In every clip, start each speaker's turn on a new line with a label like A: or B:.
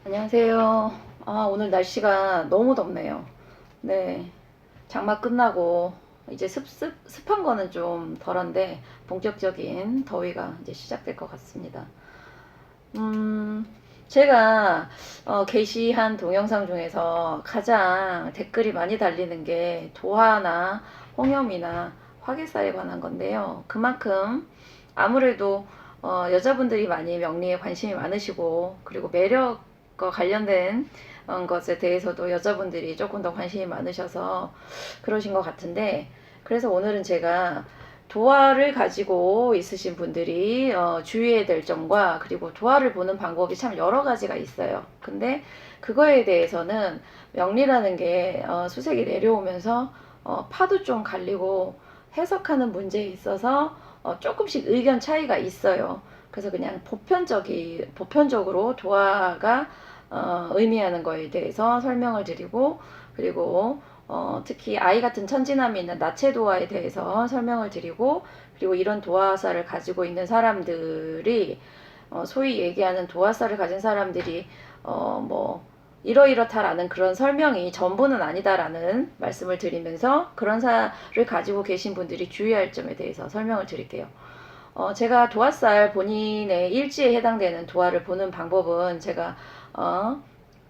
A: 안녕하세요. 오늘 날씨가 너무 덥네요. 네. 장마 끝나고 이제 습한 거는 좀 덜한데 본격적인 더위가 이제 시작될 것 같습니다. 음, 제가 게시한 동영상 중에서 가장 댓글이 많이 달리는 게 도화나 홍염이나 화개살에 관한 건데요. 그만큼 아무래도 여자분들이 많이 명리에 관심이 많으시고, 그리고 매력과 관련된 것에 대해서도 여자분들이 조금 더 관심이 많으셔서 그러신 것 같은데, 그래서 오늘은 제가 도화를 가지고 있으신 분들이 주의해야 될 점과, 그리고 도화를 보는 방법이 참 여러 가지가 있어요. 근데 그거에 대해서는 명리라는 게 수색이 내려오면서 파도 좀 갈리고 해석하는 문제에 있어서 조금씩 의견 차이가 있어요. 그래서 그냥 보편적으로 도화가 의미하는 거에 대해서 설명을 드리고, 그리고 특히 아이 같은 천진함이 있는 나체 도화에 대해서 설명을 드리고, 그리고 이런 도화사를 가지고 있는 사람들이 소위 얘기하는 도화사를 가진 사람들이 뭐 이러이렇다라는 그런 설명이 전부는 아니다라는 말씀을 드리면서, 그런 사를 가지고 계신 분들이 주의할 점에 대해서 설명을 드릴게요. 제가 도화살 본인의 일지에 해당되는 도화를 보는 방법은 제가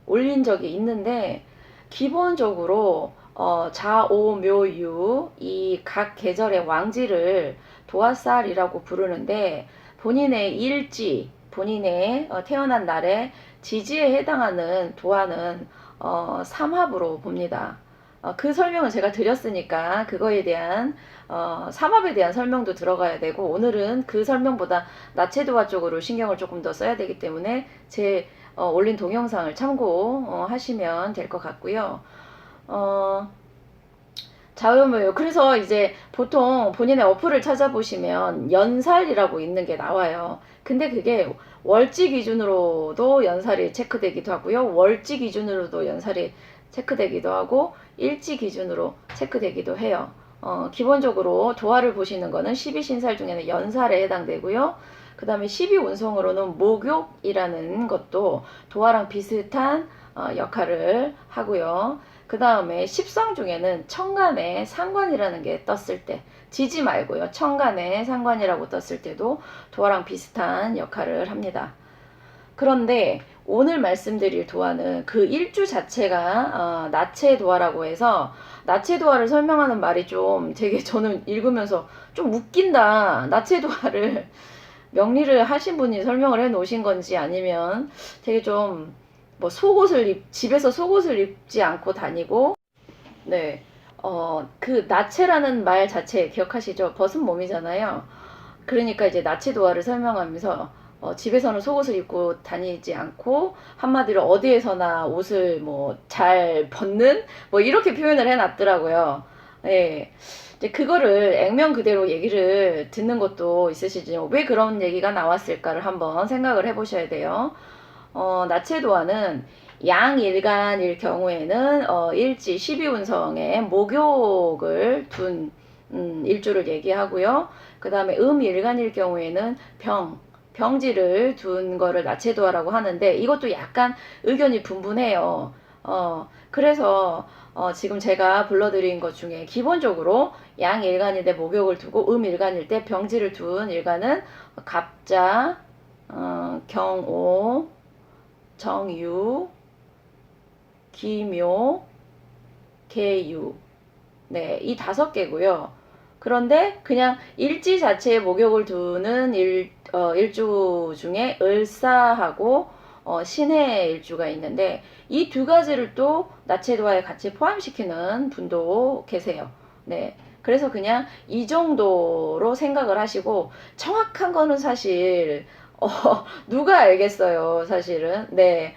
A: 올린 적이 있는데, 기본적으로 자오묘유 이 각 계절의 왕지를 도화살이라고 부르는데, 본인의 일지, 본인의 태어난 날에 지지에 해당하는 도화는 삼합으로 봅니다. 그 설명을 제가 드렸으니까 그거에 대한 삼합에 대한 설명도 들어가야 되고, 오늘은 그 설명보다 나체도화 쪽으로 신경을 조금 더 써야 되기 때문에 제 올린 동영상을 참고하시면 될 것 같고요. 어, 자음을 그래서 이제 보통 본인의 어플을 찾아보시면 연살이라고 있는 게 나와요. 근데 그게 월지 기준으로도 연살이 체크되기도 하고요. 월지 기준으로도 연살이 체크되기도 하고, 일지 기준으로 체크되기도 해요. 기본적으로 도화를 보시는 거는 12신살 중에는 연살에 해당되고요. 그 다음에 12운성으로는 목욕이라는 것도 도화랑 비슷한 역할을 하고요. 그 다음에 십성 중에는 천간에 상관이라는 게 떴을 때, 지지 말고요, 천간에 상관이라고 떴을 때도 도화랑 비슷한 역할을 합니다. 그런데 오늘 말씀드릴 도화는 그 일주 자체가 나체 도화라고 해서, 나체 도화를 설명하는 말이 좀 되게 저는 읽으면서 좀 웃긴다. 나체 도화를 명리를 하신 분이 설명을 해 놓으신 건지, 아니면 되게 좀 뭐 집에서 속옷을 입지 않고 다니고, 네, 그 나체라는 말 자체 기억하시죠? 벗은 몸이잖아요. 그러니까 이제 나체 도화를 설명하면서 집에서는 속옷을 입고 다니지 않고, 한마디로 어디에서나 옷을 뭐 잘 벗는, 뭐 이렇게 표현을 해놨더라고요. 예. 이제 그거를 액면 그대로 얘기를 듣는 것도 있으시지, 왜 그런 얘기가 나왔을까를 한번 생각을 해보셔야 돼요. 나체도화는 양일간일 경우에는 일지 12운성에 목욕을 둔 일주를 얘기하고요. 그 다음에 음일간일 경우에는 병지를 둔 거를 나체도화라고 하는데, 이것도 약간 의견이 분분해요. 그래서 지금 제가 불러드린 것 중에 기본적으로 양일간일 때 목욕을 두고, 음일간일 때 병지를 둔 일간은 갑자, 경오, 정유, 기묘, 계유. 네, 이 5개고요. 그런데 그냥 일지 자체에 목욕을 두는 일주 중에 을사하고 신해 일주가 있는데, 이 2가지를 또 나체도화에 같이 포함시키는 분도 계세요. 네. 그래서 그냥 이 정도로 생각을 하시고, 정확한 거는 사실 어, 누가 알겠어요, 사실은. 네.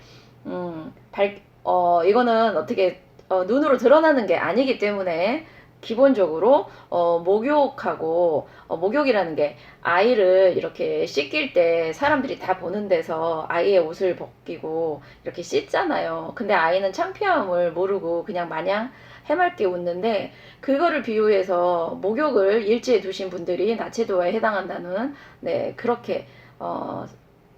A: 이거는 어떻게 눈으로 드러나는 게 아니기 때문에, 기본적으로 목욕하고, 목욕이라는 게 아이를 이렇게 씻길 때 사람들이 다 보는 데서 아이의 옷을 벗기고 이렇게 씻잖아요. 근데 아이는 창피함을 모르고 그냥 마냥 해맑게 웃는데, 그거를 비유해서 목욕을 일지에 두신 분들이 나체도화에 해당한다는, 네, 그렇게 어,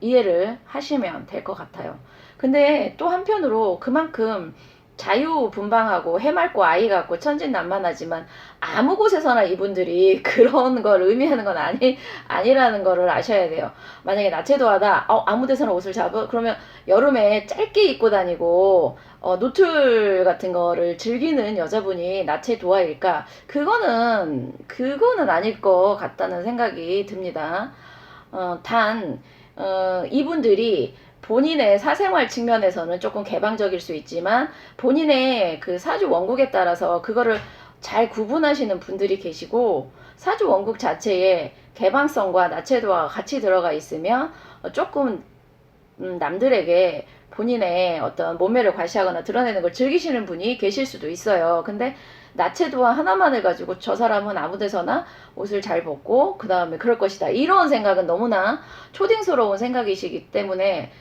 A: 이해를 하시면 될 것 같아요. 근데 또 한편으로 그만큼 자유분방하고 해맑고 아이 같고 천진난만하지만 아무 곳에서나 이분들이 그런 걸 의미하는 건 아니라는 거를 아셔야 돼요. 만약에 나체도하다, 아무 데서나 옷을 잡아? 그러면 여름에 짧게 입고 다니고, 노출 같은 거를 즐기는 여자분이 나체도화일까? 그거는 아닐 것 같다는 생각이 듭니다. 이분들이 본인의 사생활 측면에서는 조금 개방적일 수 있지만 본인의 그 사주 원국에 따라서 그거를 잘 구분하시는 분들이 계시고 사주 원국 자체에 개방성과 나체도가 같이 들어가 있으면 조금 남들에게 본인의 어떤 몸매를 과시하거나 드러내는 걸 즐기시는 분이 계실 수도 있어요. 근데 나체도와 하나만을 가지고 저 사람은 아무 데서나 옷을 잘 벗고 그 다음에 그럴 것이다. 이런 생각은 너무나 초딩스러운 생각이시기 때문에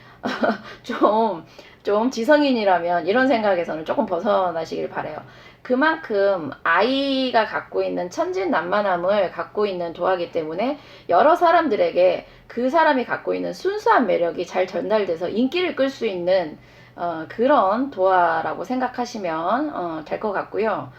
A: 좀 지성인이라면 이런 생각에서는 조금 벗어나시길 바래요. 그만큼 아이가 갖고 있는 천진난만함을 갖고 있는 도화기 때문에 여러 사람들에게 그 사람이 갖고 있는 순수한 매력이 잘 전달돼서 인기를 끌 수 있는 그런 도화라고 생각하시면 될 것 같고요.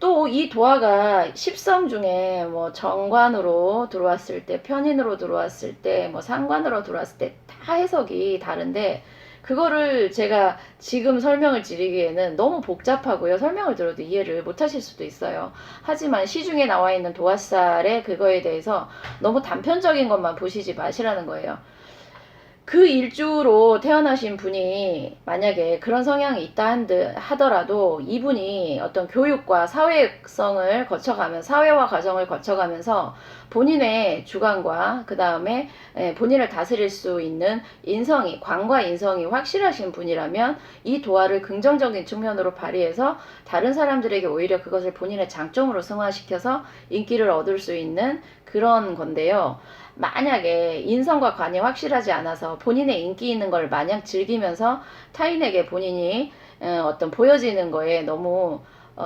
A: 또 이 도화가 10성 중에 뭐 정관으로 들어왔을 때, 편인으로 들어왔을 때, 뭐 상관으로 들어왔을 때 다 해석이 다른데 그거를 제가 지금 설명을 드리기에는 너무 복잡하고요. 설명을 들어도 이해를 못 하실 수도 있어요. 하지만 시중에 나와 있는 도화살의 그거에 대해서 너무 단편적인 것만 보시지 마시라는 거예요. 그 일주로 태어나신 분이 만약에 그런 성향이 있다 하더라도 이분이 어떤 교육과 사회성을 거쳐가면서 사회화 과정을 거쳐가면서 본인의 주관과 그 다음에 본인을 다스릴 수 있는 인성이 관과 인성이 확실하신 분이라면 이 도화를 긍정적인 측면으로 발휘해서 다른 사람들에게 오히려 그것을 본인의 장점으로 승화시켜서 인기를 얻을 수 있는 그런 건데요. 만약에 인성과 관이 확실하지 않아서 본인의 인기 있는 걸 마냥 즐기면서 타인에게 본인이 어떤 보여지는 거에 너무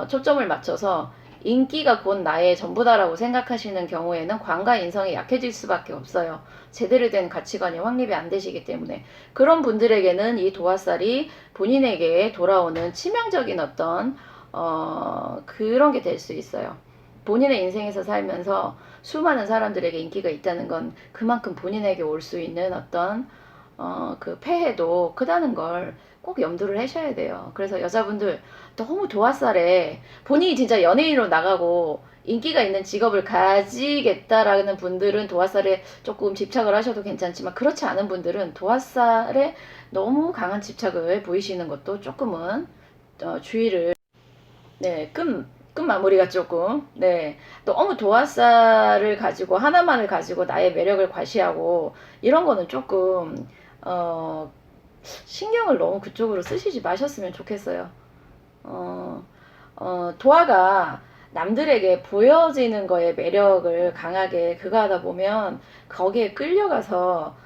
A: 초점을 맞춰서 인기가 곧 나의 전부다라고 생각하시는 경우에는 관과 인성이 약해질 수밖에 없어요. 제대로 된 가치관이 확립이 안 되시기 때문에 그런 분들에게는 이 도화살이 본인에게 돌아오는 치명적인 어떤 그런 게 될 수 있어요. 본인의 인생에서 살면서 수많은 사람들에게 인기가 있다는 건 그만큼 본인에게 올 수 있는 어떤 그 폐해도 크다는 걸 꼭 염두를 하셔야 돼요. 그래서 여자분들 너무 도화살에 본인이 진짜 연예인으로 나가고 인기가 있는 직업을 가지겠다라는 분들은 도화살에 조금 집착을 하셔도 괜찮지만 그렇지 않은 분들은 도화살에 너무 강한 집착을 보이시는 것도 조금은 주의를 네, 끝 마무리가 조금, 네. 너무 도화살을 가지고, 하나만을 가지고 나의 매력을 과시하고, 이런 거는 조금, 신경을 너무 그쪽으로 쓰시지 마셨으면 좋겠어요. 도화가 남들에게 보여지는 거에 매력을 강하게 그거 하다 보면, 거기에 끌려가서,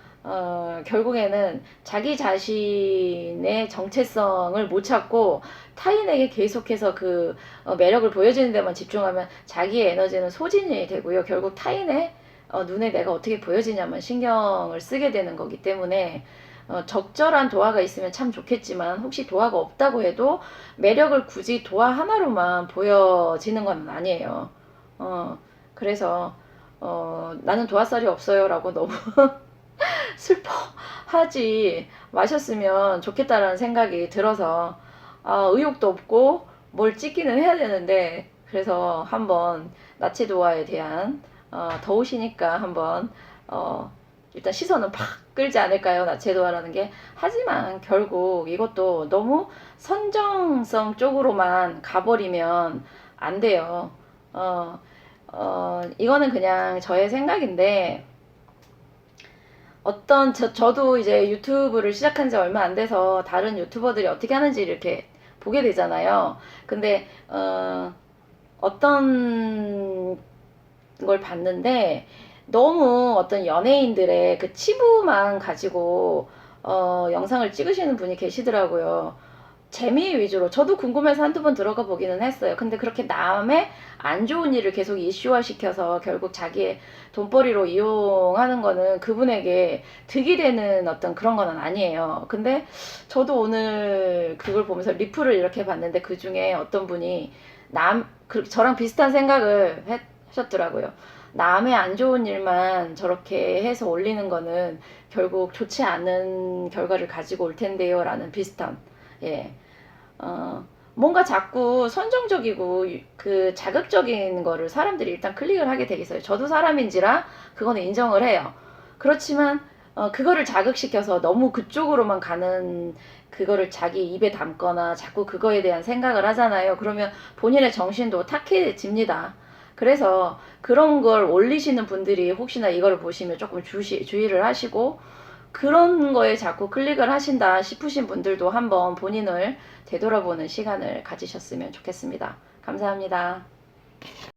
A: 결국에는 자기 자신의 정체성을 못 찾고 타인에게 계속해서 그 매력을 보여주는 데만 집중하면 자기의 에너지는 소진이 되고요. 결국 타인의 눈에 내가 어떻게 보여지냐만 신경을 쓰게 되는 거기 때문에 적절한 도화가 있으면 참 좋겠지만 혹시 도화가 없다고 해도 매력을 굳이 도화 하나로만 보여지는 건 아니에요. 그래서 나는 도화살이 없어요 라고 너무 슬퍼하지 마셨으면 좋겠다라는 생각이 들어서 의욕도 없고 뭘 찍기는 해야 되는데 그래서 한번 나치도화에 대한 더우시니까 한번 일단 시선은 팍 끌지 않을까요? 나체도화라는 게. 하지만 결국 이것도 너무 선정성 쪽으로만 가버리면 안 돼요. 이거는 그냥 저의 생각인데 저도 이제 유튜브를 시작한 지 얼마 안 돼서 다른 유튜버들이 어떻게 하는지 이렇게 보게 되잖아요. 근데, 어떤 걸 봤는데, 너무 어떤 연예인들의 그 치부만 가지고, 영상을 찍으시는 분이 계시더라고요. 재미 위주로 저도 궁금해서 한두 번 들어가 보기는 했어요. 근데 그렇게 남의 안 좋은 일을 계속 이슈화 시켜서 결국 자기의 돈벌이로 이용하는 거는 그분에게 득이 되는 어떤 그런 거는 아니에요. 근데 저도 오늘 그걸 보면서 리플을 이렇게 봤는데 그 중에 어떤 분이 저랑 비슷한 생각을 하셨더라고요. 남의 안 좋은 일만 저렇게 해서 올리는 거는 결국 좋지 않은 결과를 가지고 올 텐데요. 라는 비슷한, 예. 어, 뭔가 자꾸 선정적이고 그 자극적인 거를 사람들이 일단 클릭을 하게 되겠어요. 저도 사람인지라 그거는 인정을 해요. 그렇지만 그거를 자극시켜서 너무 그쪽으로만 가는 그거를 자기 입에 담거나 자꾸 그거에 대한 생각을 하잖아요. 그러면 본인의 정신도 탁해집니다. 그래서 그런 걸 올리시는 분들이 혹시나 이거를 보시면 조금 주의를 하시고 그런 거에 자꾸 클릭을 하신다 싶으신 분들도 한번 본인을 되돌아보는 시간을 가지셨으면 좋겠습니다. 감사합니다.